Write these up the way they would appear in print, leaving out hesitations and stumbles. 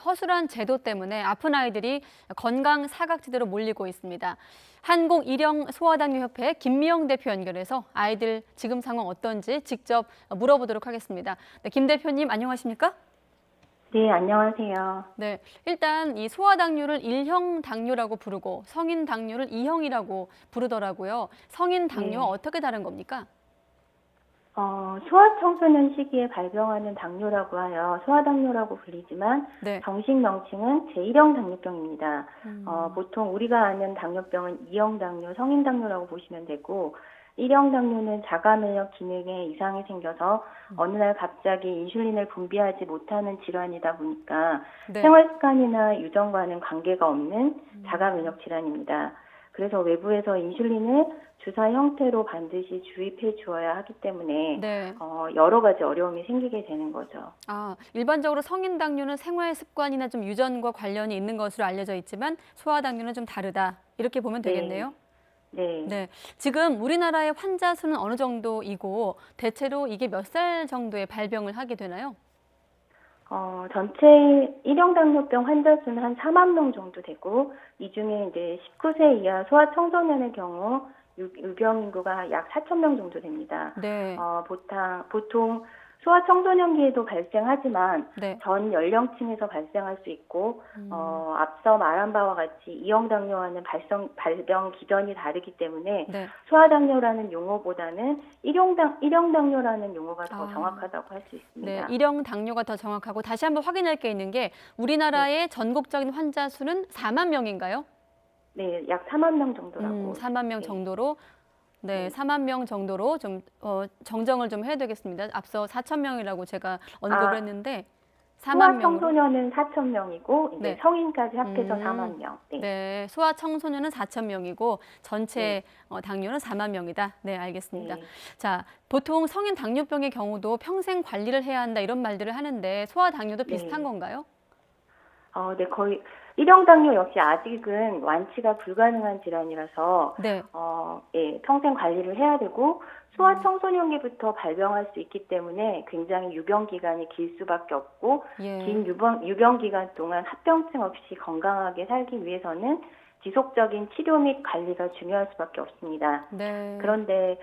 허술한 제도 때문에 아픈 아이들이 건강 사각지대로 몰리고 있습니다. 한국일형 소아당뇨협회 김미영 대표 연결해서 아이들 지금 상황 어떤지 직접 물어보도록 하겠습니다. 네, 김 대표님 안녕하십니까? 네, 안녕하세요. 네, 일단 이 소아당뇨를 1형 당뇨라고 부르고 성인 당뇨를 2형이라고 부르더라고요. 성인 당뇨와 네. 어떻게 다른 겁니까? 소아청소년 시기에 발병하는 당뇨라고 하여 소아당뇨라고 불리지만 네. 정식 명칭은 제1형 당뇨병입니다. 보통 우리가 아는 당뇨병은 2형 당뇨, 성인 당뇨라고 보시면 되고 1형 당뇨는 자가 면역 기능에 이상이 생겨서 어느 날 갑자기 인슐린을 분비하지 못하는 질환이다 보니까 네. 생활 습관이나 유전과는 관계가 없는 자가 면역 질환입니다. 그래서 외부에서 인슐린을 주사 형태로 반드시 주입해 주어야 하기 때문에 네. 여러 가지 어려움이 생기게 되는 거죠. 일반적으로 성인 당뇨는 생활 습관이나 좀 유전과 관련이 있는 것으로 알려져 있지만 소아 당뇨는 좀 다르다. 이렇게 보면 되겠네요. 네. 네. 지금 우리나라의 환자 수는 어느 정도이고 대체로 이게 몇 살 정도에 발병을 하게 되나요? 전체 1형 당뇨병 환자 수는 한 4만 명 정도 되고 이 중에 이제 19세 이하 소아 청소년의 경우 유병 인구가 약 4천 명 정도 됩니다. 네. 보통 소아 청소년기에도 발생하지만 네. 전 연령층에서 발생할 수 있고 앞서 말한 바와 같이 2형 당뇨와는 발병 기전이 다르기 때문에 네. 소아 당뇨라는 용어보다는 1형 당뇨라는 용어가 더 정확하다고 할 수 네, 있습니다. 1형 당뇨가 더 정확하고 다시 한번 확인할 게 있는 게 우리나라의 전국적인 환자 수는 4만 명인가요? 네, 약 4만 명 정도라고. 4만 명 네. 정도로. 네, 4만 명 정도로 좀 정정을 좀 해야 되겠습니다. 앞서 4천 명이라고 제가 언급을 했는데 4만 소아 명으로. 청소년은 4천 명이고 이제 네. 성인까지 합해서 4만 명. 네. 네, 소아 청소년은 4천 명이고 전체 당뇨는 4만 명이다. 네, 알겠습니다. 네. 자, 보통 성인 당뇨병의 경우도 평생 관리를 해야 한다 이런 말들을 하는데 소아 당뇨도 비슷한 건가요? 네, 거의 1형 당뇨 역시 아직은 완치가 불가능한 질환이라서 네. 평생 관리를 해야 되고 소아 청소년기부터 발병할 수 있기 때문에 굉장히 유병 기간이 길 수밖에 없고 긴 유병 기간 동안 합병증 없이 건강하게 살기 위해서는 지속적인 치료 및 관리가 중요할 수밖에 없습니다. 네. 그런데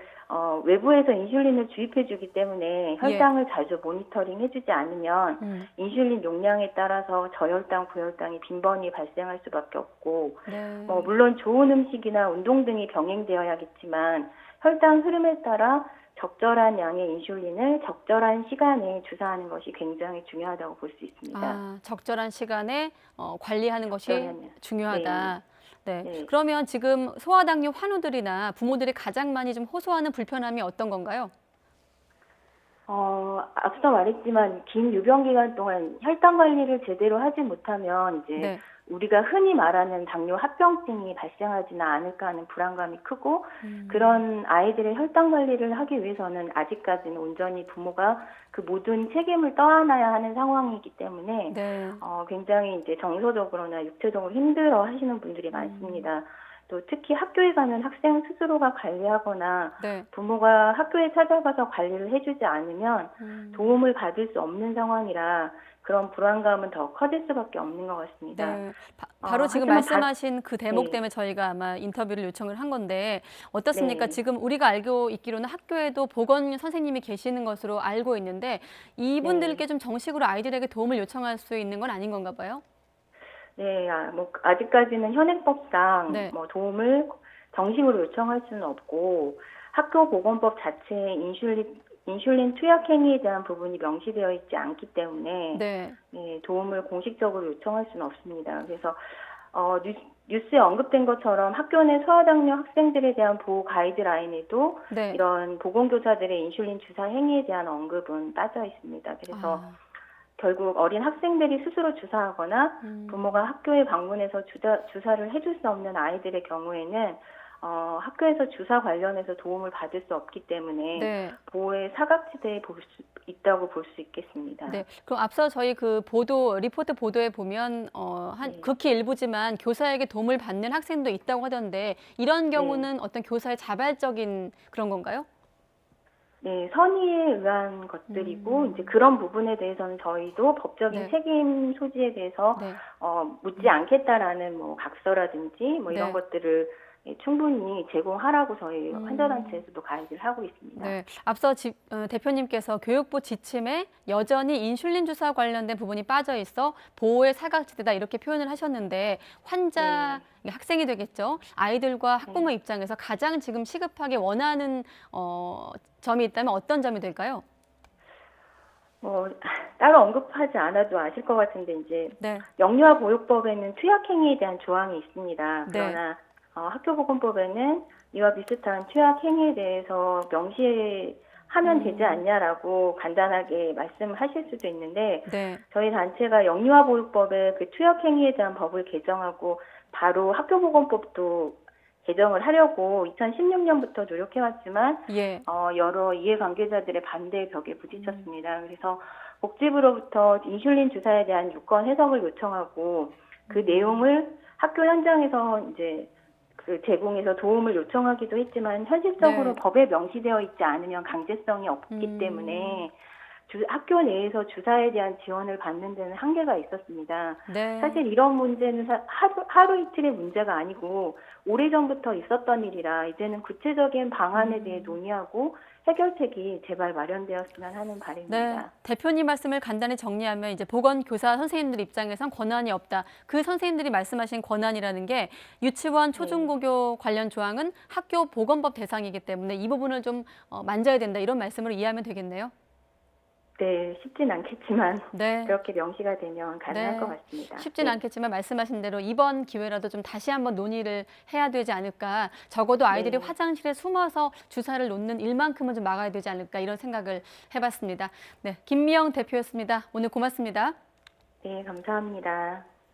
외부에서 인슐린을 주입해 주기 때문에 혈당을 자주 모니터링 해주지 않으면 인슐린 용량에 따라서 저혈당, 고혈당이 빈번히 발생할 수밖에 없고 물론 좋은 음식이나 운동 등이 병행되어야겠지만 혈당 흐름에 따라 적절한 양의 인슐린을 적절한 시간에 주사하는 것이 굉장히 중요하다고 볼 수 있습니다. 적절한 시간에 관리하는 것이 중요하다. 네. 네. 그러면 지금 소아당뇨 환우들이나 부모들이 가장 많이 좀 호소하는 불편함이 어떤 건가요? 앞서 말했지만 긴 유병 기간 동안 혈당 관리를 제대로 하지 못하면 이제 우리가 흔히 말하는 당뇨 합병증이 발생하지는 않을까 하는 불안감이 크고 그런 아이들의 혈당 관리를 하기 위해서는 아직까지는 온전히 부모가 그 모든 책임을 떠안아야 하는 상황이기 때문에 굉장히 이제 정서적으로나 육체적으로 힘들어 하시는 분들이 많습니다. 또 특히 학교에 가는 학생 스스로가 관리하거나 부모가 학교에 찾아가서 관리를 해주지 않으면 도움을 받을 수 없는 상황이라 그런 불안감은 더 커질 수밖에 없는 것 같습니다. 네, 바로 지금 말씀하신 그 대목 때문에 저희가 아마 인터뷰를 요청을 한 건데 어떻습니까? 지금 우리가 알고 있기로는 학교에도 보건 선생님이 계시는 것으로 알고 있는데 이분들께 좀 정식으로 아이들에게 도움을 요청할 수 있는 건 아닌 건가 봐요? 네, 아직까지는 현행법상 도움을 정식으로 요청할 수는 없고 학교 보건법 자체에 인슐린 투약 행위에 대한 부분이 명시되어 있지 않기 때문에 도움을 공식적으로 요청할 수는 없습니다. 그래서 뉴스에 언급된 것처럼 학교 내 소아당뇨 학생들에 대한 보호 가이드라인에도 이런 보건교사들의 인슐린 주사 행위에 대한 언급은 빠져 있습니다. 그래서 결국 어린 학생들이 스스로 주사하거나 부모가 학교에 방문해서 주사를 해줄 수 없는 아이들의 경우에는 학교에서 주사 관련해서 도움을 받을 수 없기 때문에 보호의 사각지대에 있다고 볼 수 있겠습니다. 네, 그럼 앞서 저희 그 리포트 보도에 보면 극히 일부지만 교사에게 도움을 받는 학생도 있다고 하던데 이런 경우는 어떤 교사의 자발적인 그런 건가요? 네, 선의에 의한 것들이고 이제 그런 부분에 대해서는 저희도 법적인 네. 책임 소지에 대해서 네. 묻지 않겠다라는 뭐 각서라든지 뭐 이런 네. 것들을 충분히 제공하라고 저희 환자단체에서도 가이드를 하고 있습니다. 네, 앞서 대표님께서 교육부 지침에 여전히 인슐린 주사 관련된 부분이 빠져 있어 보호의 사각지대다 이렇게 표현을 하셨는데 환자, 학생이 되겠죠. 아이들과 학부모 입장에서 가장 지금 시급하게 원하는 점이 있다면 어떤 점이 될까요? 따로 언급하지 않아도 아실 것 같은데 이제 영유아 보육법에는 투약행위에 대한 조항이 있습니다. 그러나 학교보건법에는 이와 비슷한 투약 행위에 대해서 명시하면 되지 않냐라고 간단하게 말씀하실 수도 있는데 저희 단체가 영유아 보육법의 그 투약 행위에 대한 법을 개정하고 바로 학교보건법도 개정을 하려고 2016년부터 노력해왔지만 여러 이해관계자들의 반대의 벽에 부딪혔습니다. 그래서 복지부로부터 인슐린 주사에 대한 유권 해석을 요청하고 그 내용을 학교 현장에서 이제 그 제공해서 도움을 요청하기도 했지만 현실적으로 법에 명시되어 있지 않으면 강제성이 없기 때문에 학교 내에서 주사에 대한 지원을 받는 데는 한계가 있었습니다. 사실 이런 문제는 하루 이틀의 문제가 아니고 오래전부터 있었던 일이라 이제는 구체적인 방안에 대해 논의하고 해결책이 제발 마련되었으면 하는 바람입니다. 대표님 말씀을 간단히 정리하면 이제 보건교사 선생님들 입장에선 권한이 없다. 그 선생님들이 말씀하신 권한이라는 게 유치원, 초중고교 관련 조항은 학교 보건법 대상이기 때문에 이 부분을 좀 만져야 된다. 이런 말씀으로 이해하면 되겠네요. 네, 쉽진 않겠지만 그렇게 명시가 되면 가능할 것 같습니다. 쉽진 않겠지만 말씀하신 대로 이번 기회라도 좀 다시 한번 논의를 해야 되지 않을까. 적어도 아이들이 화장실에 숨어서 주사를 놓는 일만큼은 좀 막아야 되지 않을까 이런 생각을 해봤습니다. 네, 김미영 대표였습니다. 오늘 고맙습니다. 네, 감사합니다.